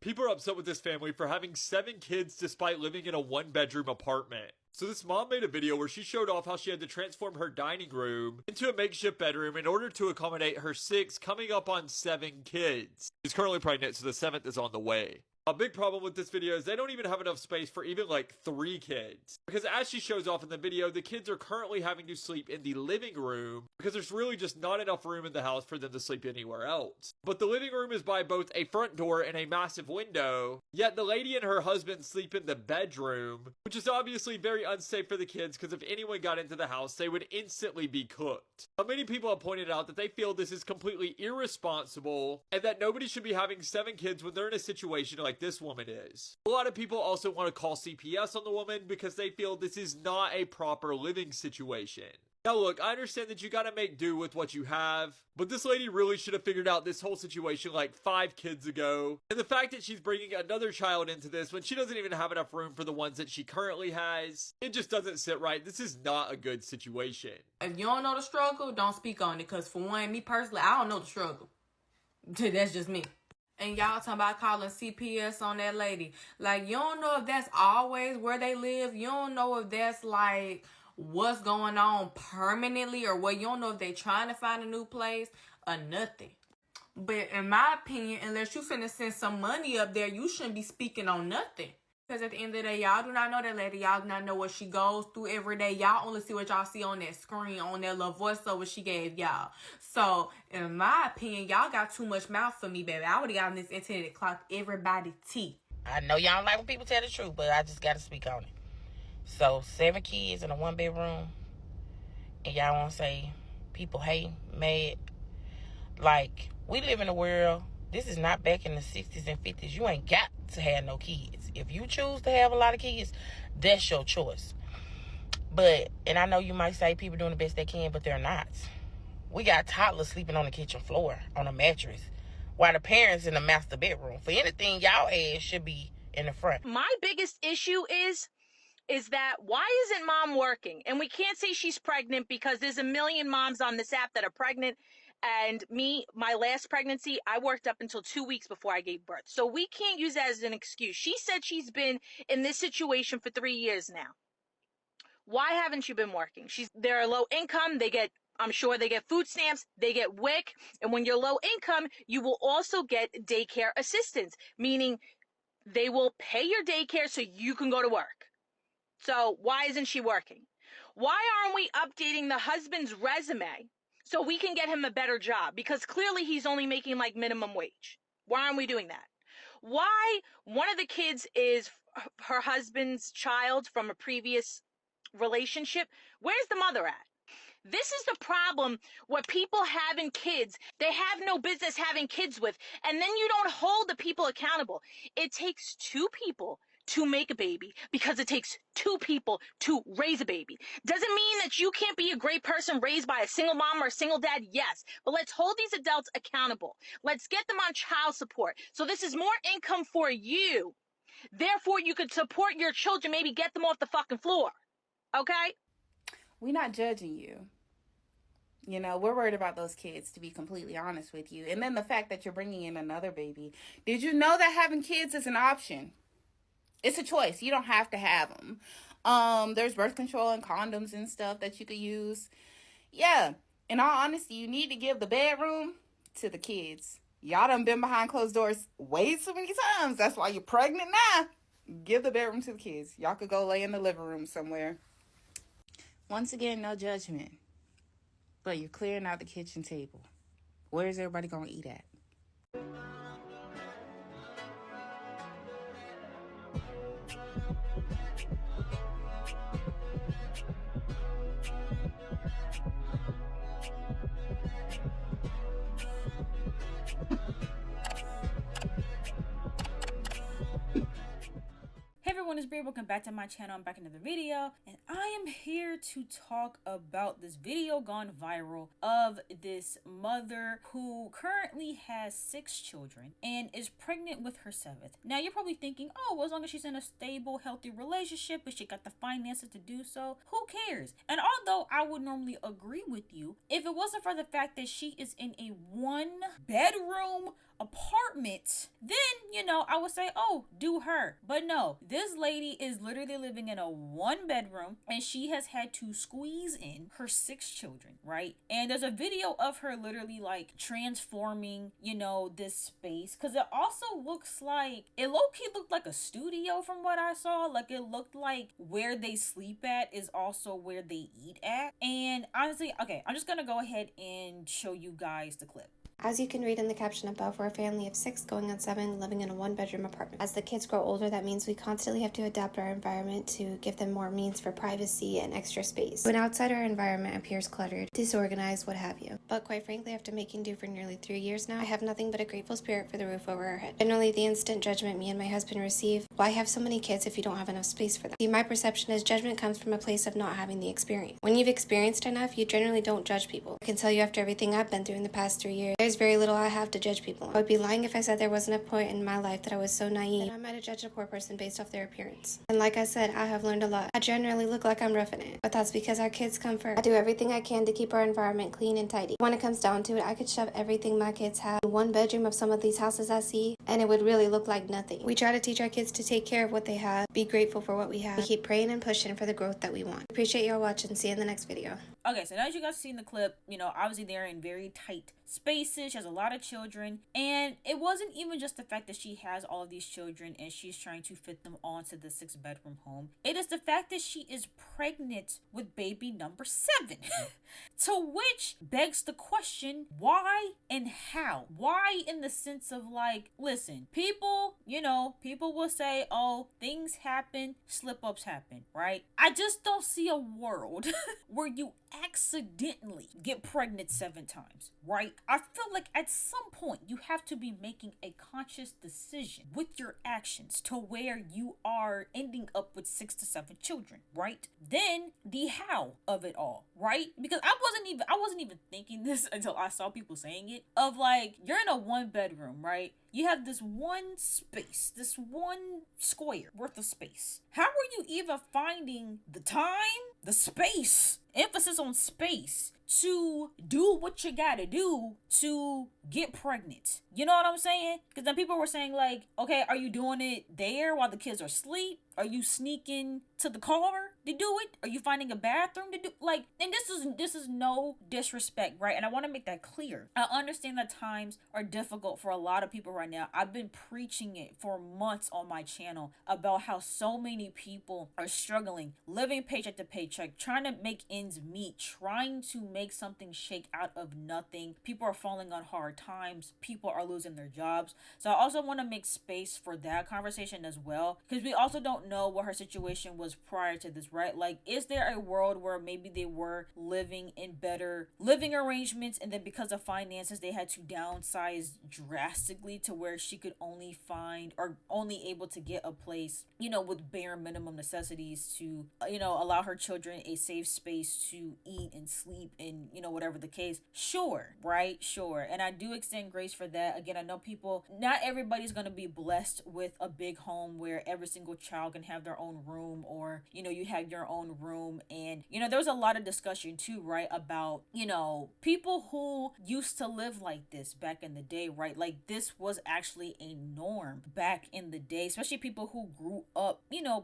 People are upset with this family for having 7 kids despite living in a 1-bedroom apartment. So this mom made a video where she showed off how she had to transform her dining room into a makeshift bedroom in order to accommodate her 6 coming up on 7 kids. She's currently pregnant, so the 7th is on the way. A big problem with this video is they don't even have enough space for even like 3 kids. Because as she shows off in the video, the kids are currently having to sleep in the living room because there's really just not enough room in the house for them to sleep anywhere else. But the living room is by both a front door and a massive window, yet the lady and her husband sleep in the bedroom, which is obviously very unsafe for the kids because if anyone got into the house, they would instantly be cooked. But many people have pointed out that they feel this is completely irresponsible and that nobody should be having 7 kids when they're in a situation like this woman is. A lot of people also want to call CPS on the woman because they feel this is not a proper living situation. Now look, I understand that you gotta make do with what you have, but this lady really should have figured out this whole situation like 5 kids ago. And the fact that she's bringing another child into this when she doesn't even have enough room for the ones that she currently has, it just doesn't sit right. This is not a good situation. If you don't know the struggle, don't speak on it. Because for one, me personally, I don't know the struggle. That's just me. And y'all talking about calling CPS on that lady. Like, you don't know if that's always where they live. You don't know if that's, like, what's going on permanently or what. You don't know if they trying to find a new place or nothing. But in my opinion, unless you finna send some money up there, you shouldn't be speaking on nothing. Because at the end of the day, y'all do not know that lady. Y'all do not know what she goes through every day. Y'all only see what y'all see on that screen, on that little voiceover she gave y'all. So, in my opinion, y'all got too much mouth for me, baby. I would have gotten this internet and clocked everybody's teeth. I know y'all don't like when people tell the truth, but I just got to speak on it. So, 7 kids in a 1-bedroom, and y'all want to say people hate, mad. Like, we live in a world, this is not back in the 60s and 50s. You ain't got to have no kids. If you choose to have a lot of kids, that's your choice. But, and I know you might say people doing the best they can, but they're not. We got toddlers sleeping on the kitchen floor, on a mattress, while the parents in the master bedroom. For anything, y'all ass should be in the front. My biggest issue is that why isn't mom working? And we can't say she's pregnant because there's a million moms on this app that are pregnant. And me, my last pregnancy, I worked up until 2 weeks before I gave birth. So we can't use that as an excuse. She said she's been in this situation for 3 years now. Why haven't you been working? They're low income. I'm sure they get food stamps. They get WIC. And when you're low income, you will also get daycare assistance, meaning they will pay your daycare so you can go to work. So why isn't she working? Why aren't we updating the husband's resume so we can get him a better job? Because clearly he's only making like minimum wage. Why aren't we doing that? Why one of the kids is her husband's child from a previous relationship? Where's the mother at? This is the problem what people having kids, they have no business having kids with. And then you don't hold the people accountable. It takes 2 people to make a baby because it takes 2 people to raise a baby. Doesn't mean that you can't be a great person raised by a single mom or a single dad, yes. But let's hold these adults accountable. Let's get them on child support. So this is more income for you. Therefore, you could support your children, maybe get them off the fucking floor. Okay? We're not judging you. You know, we're worried about those kids, to be completely honest with you. And then the fact that you're bringing in another baby. Did you know that having kids is an option? It's a choice. You don't have to have them. There's birth control and condoms and stuff that you could use. Yeah, in all honesty, you need to give the bedroom to the kids. Y'all done been behind closed doors way too many times. That's why you're pregnant now. Give the bedroom to the kids. Y'all could go lay in the living room somewhere. Once again, no judgment. But you're clearing out the kitchen table. Where's everybody going to eat at? Hey everyone, it's Bria. Welcome back to my channel. I'm back in another video, and I am here to talk about this video gone viral of this mother who currently has 6 children and is pregnant with her 7th. Now you're probably thinking, oh, well, as long as she's in a stable, healthy relationship and she got the finances to do so, who cares? And although I would normally agree with you, if it wasn't for the fact that she is in a 1-bedroom apartment, then I would say, oh, do her. But no, this lady is literally living in a 1-bedroom and she has had to squeeze in her 6 children, right? And there's a video of her literally like transforming this space, because it also looks like it low-key looked like a studio from what I saw. Like it looked like where they sleep at is also where they eat at. And honestly, okay, I'm just gonna go ahead and show you guys the clip. As you can read in the caption above, we're a family of 6 going on 7 living in a 1-bedroom apartment. As the kids grow older, that means we constantly have to adapt our environment to give them more means for privacy and extra space. When outside our environment appears cluttered, disorganized, what have you. But quite frankly, after making do for nearly 3 years now, I have nothing but a grateful spirit for the roof over our head. Generally, the instant judgment me and my husband receive, why have so many kids if you don't have enough space for them? See, my perception is judgment comes from a place of not having the experience. When you've experienced enough, you generally don't judge people. I can tell you after everything I've been through in the past 3 years, there's very little I have to judge people. I would be lying if I said there wasn't a point in my life that I was so naive that I might have judged a poor person based off their appearance. And like I said, I have learned a lot. I generally look like I'm roughing it, but that's because our kids come first. I do everything I can to keep our environment clean and tidy. When it comes down to it, I could shove everything my kids have in 1 bedroom of some of these houses I see, and it would really look like nothing. We try to teach our kids to take care of what they have, be grateful for what we have. We keep praying and pushing for the growth that we want. Appreciate y'all watching. See you in the next video. Okay, so now as you guys see in the clip, obviously they're in very tight spaces. She has a lot of children, and it wasn't even just the fact that she has all of these children and she's trying to fit them onto the 6-bedroom home. It is the fact that she is pregnant with baby number 7. To which begs the question, why and how? Why in the sense of like, listen, people will say, oh, things happen, slip-ups happen, right? I just don't see a world where you accidentally get pregnant 7 times, right? I feel like at some point you have to be making a conscious decision with your actions to where you are ending up with 6 to 7 children, right? Then the how of it all, right? Because I wasn't even thinking this until I saw people saying it, of like, you're in a 1-bedroom, right? You have this one space, this 1 square worth of space. How are you even finding the time, the space, emphasis on space, to do what you gotta do to get pregnant? You know what I'm saying? Because then people were saying like, okay, are you doing it there while the kids are asleep? Are you sneaking to the car to do it? Are you finding a bathroom to do like? And this is no disrespect, right? And I want to make that clear. I understand that times are difficult for a lot of people right now. I've been preaching it for months on my channel about how so many people are struggling, living paycheck to paycheck, trying to make ends meet, trying to make something shake out of nothing. People are falling on hard times. People are losing their jobs. So I also want to make space for that conversation as well, because we also don't know what her situation was prior to this, right? Like, is there a world where maybe they were living in better living arrangements, and then because of finances they had to downsize drastically to where she could only find or only able to get a place, with bare minimum necessities to, allow her children a safe space to eat and sleep and, whatever the case? Sure, right? Sure. And I do extend grace for that. Again, I know not everybody's going to be blessed with a big home where every single child can have their own room, or you have your own room. And there was a lot of discussion too, right, about people who used to live like this back in the day, right? Like, this was actually a norm back in the day, especially people who grew up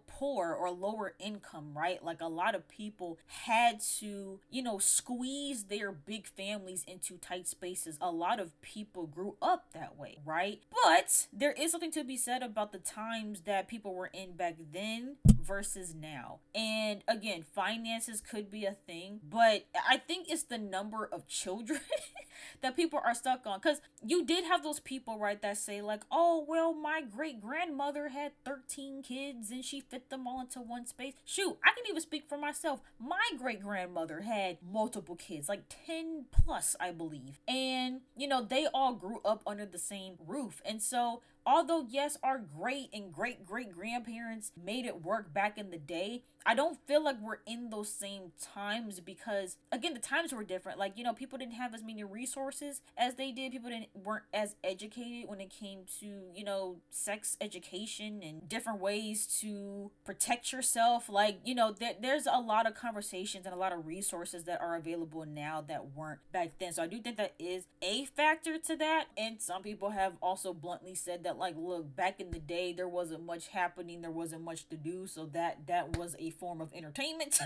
poor or lower income, right? Like, a lot of people had to squeeze their big families into tight spaces. A lot of people grew up that way, right? But there is something to be said about the times that people were in back then versus now. And again, finances could be a thing, but I think it's the number of children that people are stuck on. Because you did have those people, right, that say like, oh, well, my great grandmother had 13 kids and she fit them all into one space. Shoot, I can even speak for myself. My great grandmother had multiple kids, like 10 plus, I believe. And, they all grew up under the same roof. And so although yes, our great and great great grandparents made it work back in the day, I don't feel like we're in those same times because again, the times were different. Like, you know, people didn't have as many resources as they did. People weren't as educated when it came to, you know, sex education and different ways to protect yourself. Like, you know, there's a lot of conversations and a lot of resources that are available now that weren't back then. So I do think that is a factor to that. And some people have also bluntly said that, like, look, back in the day there wasn't much happening, there wasn't much to do, so that was a form of entertainment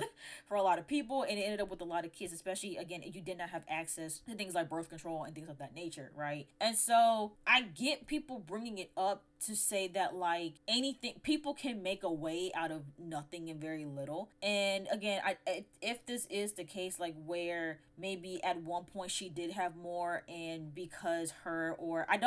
for a lot of people, and it ended up with a lot of kids, especially again if you did not have access to things like birth control and things of that nature, right? And so I get people bringing it up to say that, like, anything, people can make a way out of nothing and very little. And again, if this is the case, like, where maybe at one point she did have more, and because her, or I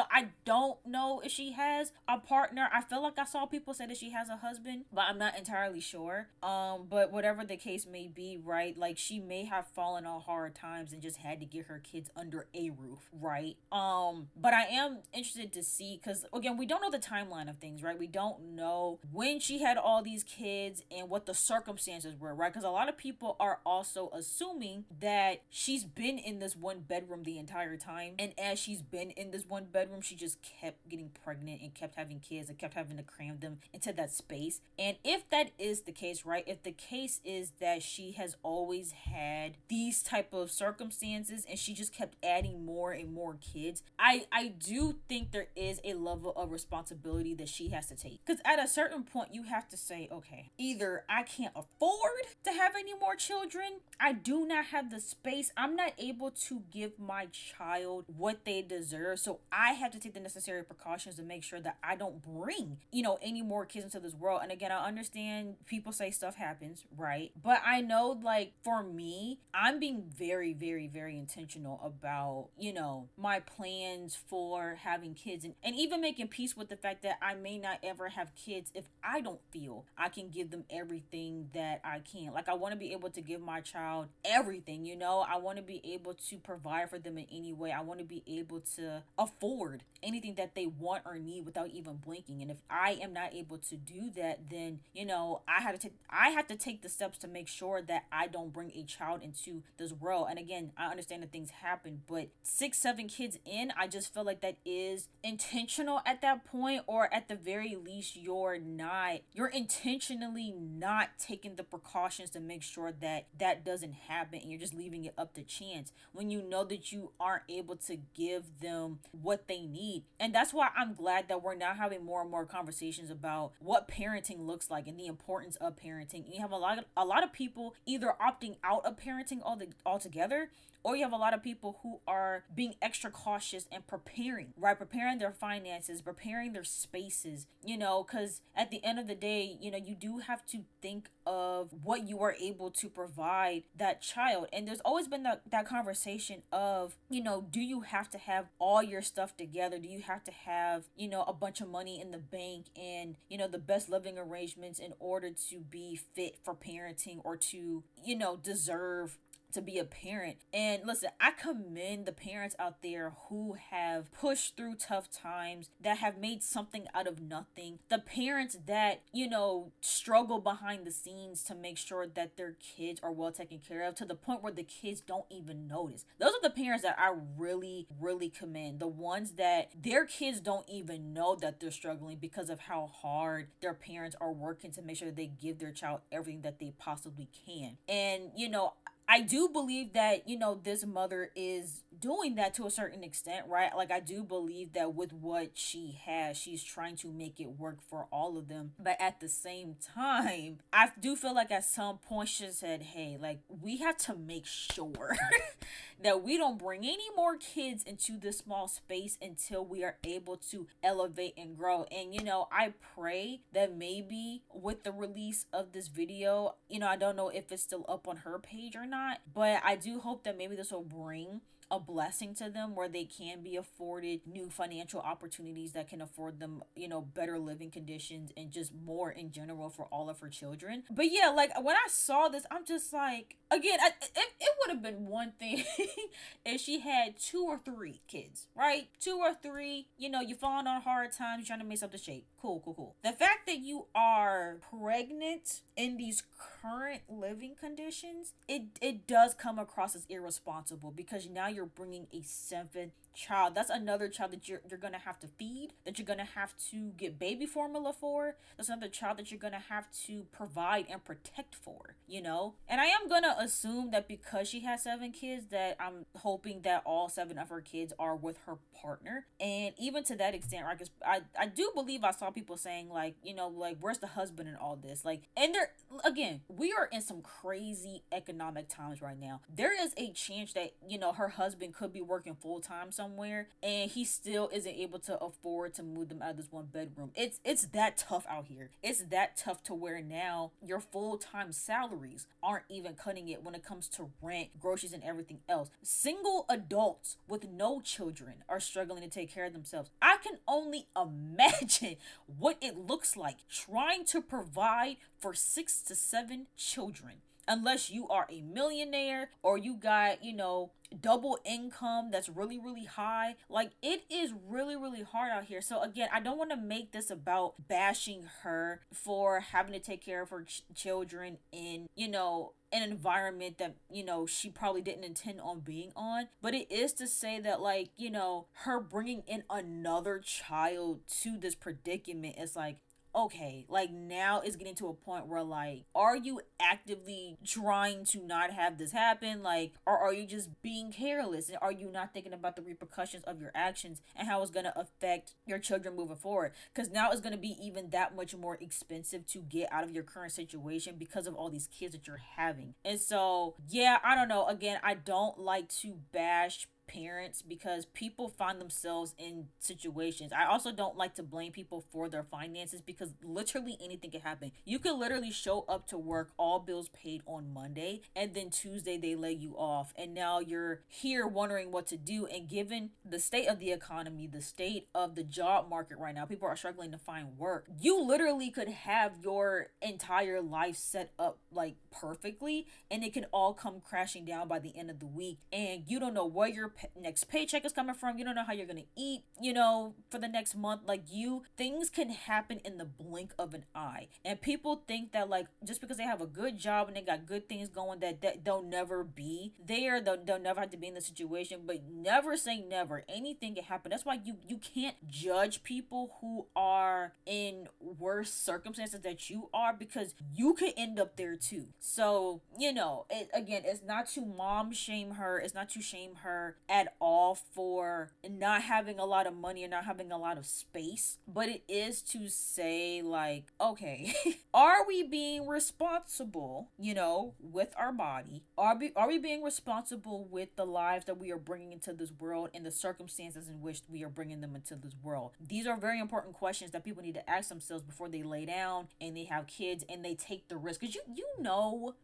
don't know if she has a partner. I feel like I saw people say that she has a husband, but I'm not entirely sure. But whatever the case may be, right, like, she may have fallen on hard times and just had to get her kids under a roof, right? But I am interested to see, because again, we don't know the timeline of things, right? We don't know when she had all these kids and what the circumstances were, right? Because a lot of people are also assuming that she's been in this one bedroom the entire time, and as she's been in this one bedroom, she just kept getting pregnant and kept having kids and kept having to cram them into that space. And if that is the case, right, if the case is that she has always had these type of circumstances and she just kept adding more and more kids, I do think there is a level of responsibility that she has to take, because at a certain point you have to say, okay, either I can't afford to have any more children, I do not have the space, I'm not able to give my child what they deserve, so I have to take the necessary precautions to make sure that I don't bring, you know, any more kids into this world. And again, I understand people say stuff happens, right? But I know, like, for me, I'm being very, very, very intentional about, you know, my plans for having kids, and even making peace with the fact that I may not ever have kids if I don't feel I can give them everything that I can. Like, I want to be able to give my child everything, you know? I want to be able to provide for them in any way. I want to be able to afford anything that they want or need without even blinking. And if I am not able to do that, then, you know, I have to take the steps to make sure that I don't bring a child into this world. And again, I understand that things happen, but 6-7 kids in, I just feel like that is intentional at that point, or at the very least you're intentionally not taking the precautions to make sure that that doesn't happen, and you're just leaving it up to chance when you know that you aren't able to give them what they need. And that's why I'm glad that we're now having more and more conversations about what parenting looks like and the importance of parenting. And you have a lot of people either opting out of parenting altogether, or you have a lot of people who are being extra cautious and preparing their finances, preparing their spaces, you know, because at the end of the day, you know, you do have to think of what you are able to provide that child. And there's always been that conversation of, you know, do you have to have all your stuff together? Do you have to have, you know, a bunch of money in the bank and, you know, the best living arrangements in order to be fit for parenting, or to, you know, deserve to be a parent? And listen, I commend the parents out there who have pushed through tough times, that have made something out of nothing. The parents that, you know, struggle behind the scenes to make sure that their kids are well taken care of, to the point where the kids don't even notice. Those are the parents that I really, really commend. The ones that their kids don't even know that they're struggling because of how hard their parents are working to make sure that they give their child everything that they possibly can. And, you know, I do believe that, you know, this mother is doing that to a certain extent, right? Like, I do believe that with what she has, she's trying to make it work for all of them. But at the same time, I do feel like at some point she said, hey, like, we have to make sure that we don't bring any more kids into this small space until we are able to elevate and grow. And, you know, I pray that maybe with the release of this video, you know, I don't know if it's still up on her page or not, but I do hope that maybe this will bring a blessing to them, where they can be afforded new financial opportunities that can afford them, better living conditions and just more in general for all of her children. But yeah, like when I saw this, I'm just like, again, it would have been one thing if she had 2 or 3 kids, right? 2 or 3, you falling on hard times, trying to make something shape. Cool. The fact that you are pregnant in these current living conditions, it does come across as irresponsible, because now you're bringing a 7th child. That's another child that you're gonna have to feed, that you're gonna have to get baby formula for. That's another child that you're gonna have to provide and protect for, And I am gonna assume that because she has 7 kids, that I'm hoping that all 7 of her kids are with her partner. And even to that extent, I do believe I saw people saying like, where's the husband in all this? Like, and there again, we are in some crazy economic times right now. There is a chance that her husband could be working full-time somewhere and he still isn't able to afford to move them out of this 1 bedroom. It's that tough out here. It's that tough to where now your full-time salaries aren't even cutting it when it comes to rent, groceries, and everything else. Single adults with no children are struggling to take care of themselves. I can only imagine what it looks like trying to provide for 6 to 7 children. Unless you are a millionaire or you got, double income that's really, really high. Like, it is really, really hard out here. So again, I don't want to make this about bashing her for having to take care of her children in, an environment that, she probably didn't intend on being on. But it is to say that, like, her bringing in another child to this predicament is like, okay, like now it's getting to a point where like, are you actively trying to not have this happen? Like, or are you just being careless? And are you not thinking about the repercussions of your actions and how it's going to affect your children moving forward? Because now it's going to be even that much more expensive to get out of your current situation because of all these kids that you're having. And so, yeah, I don't know. Again, I don't like to bash parents because people find themselves in situations. I also don't like to blame people for their finances because literally anything can happen. You could literally show up to work, all bills paid on Monday, and then Tuesday they lay you off, and now you're here wondering what to do. And given the state of the economy, the state of the job market right now, people are struggling to find work. You literally could have your entire life set up like perfectly, and it can all come crashing down by the end of the week, and you don't know where your next paycheck is coming from. You don't know how you're gonna eat, for the next month. Like, things can happen in the blink of an eye, and people think that like just because they have a good job and they got good things going that they'll never be there, they'll never have to be in the situation. But never say never. Anything can happen. That's why you can't judge people who are in worse circumstances that you are, because you could end up there too. So it's not to mom shame her, it's not to shame her at all for not having a lot of money and not having a lot of space, but it is to say like, okay, are we being responsible, with our body? Are we being responsible with the lives that we are bringing into this world and the circumstances in which we are bringing them into this world? These are very important questions that people need to ask themselves before they lay down and they have kids and they take the risk. Because you know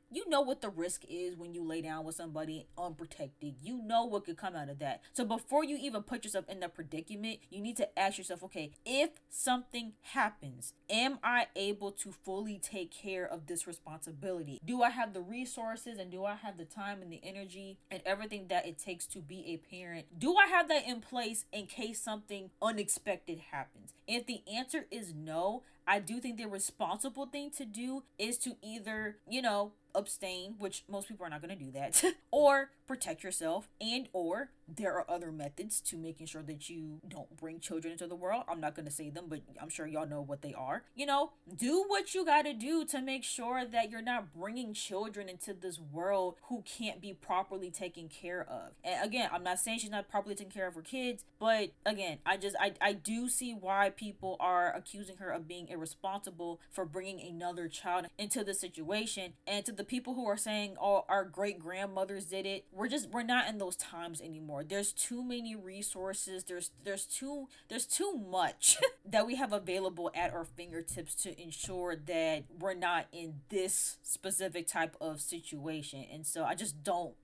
what the risk is when you lay down with somebody unprotected. You know what could come out of that. So before you even put yourself in that predicament, you need to ask yourself, okay, if something happens, am I able to fully take care of this responsibility? Do I have the resources and do I have the time and the energy and everything that it takes to be a parent? Do I have that in place in case something unexpected happens? If the answer is no, I do think the responsible thing to do is to either, abstain, which most people are not going to do that, or protect yourself, and or there are other methods to making sure that you don't bring children into the world. I'm not going to say them, but I'm sure y'all know what they are. Do what you got to do to make sure that you're not bringing children into this world who can't be properly taken care of. And again, I'm not saying she's not properly taking care of her kids, but again, I do see why people are accusing her of being irresponsible for bringing another child into the situation. And to the the people who are saying, oh, our great grandmothers did it, we're not in those times anymore. There's too many resources. There's too much that we have available at our fingertips to ensure that we're not in this specific type of situation. And so I just don't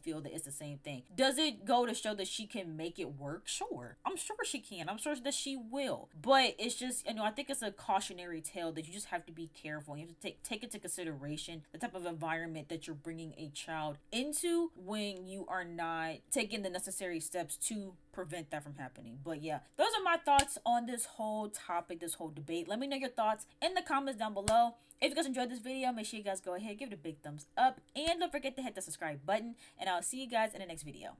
feel that it's the same thing. Does it go to show that she can make it work? Sure. I'm sure she can. I'm sure that she will. But it's just, I think it's a cautionary tale that you just have to be careful. You have to take into consideration the type of environment that you're bringing a child into when you are not taking the necessary steps to prevent that from happening. But yeah, those are my thoughts on this whole topic, this whole debate. Let me know your thoughts in the comments down below. If you guys enjoyed this video, make sure you guys go ahead, give it a big thumbs up, and don't forget to hit the subscribe button, and I'll see you guys in the next video.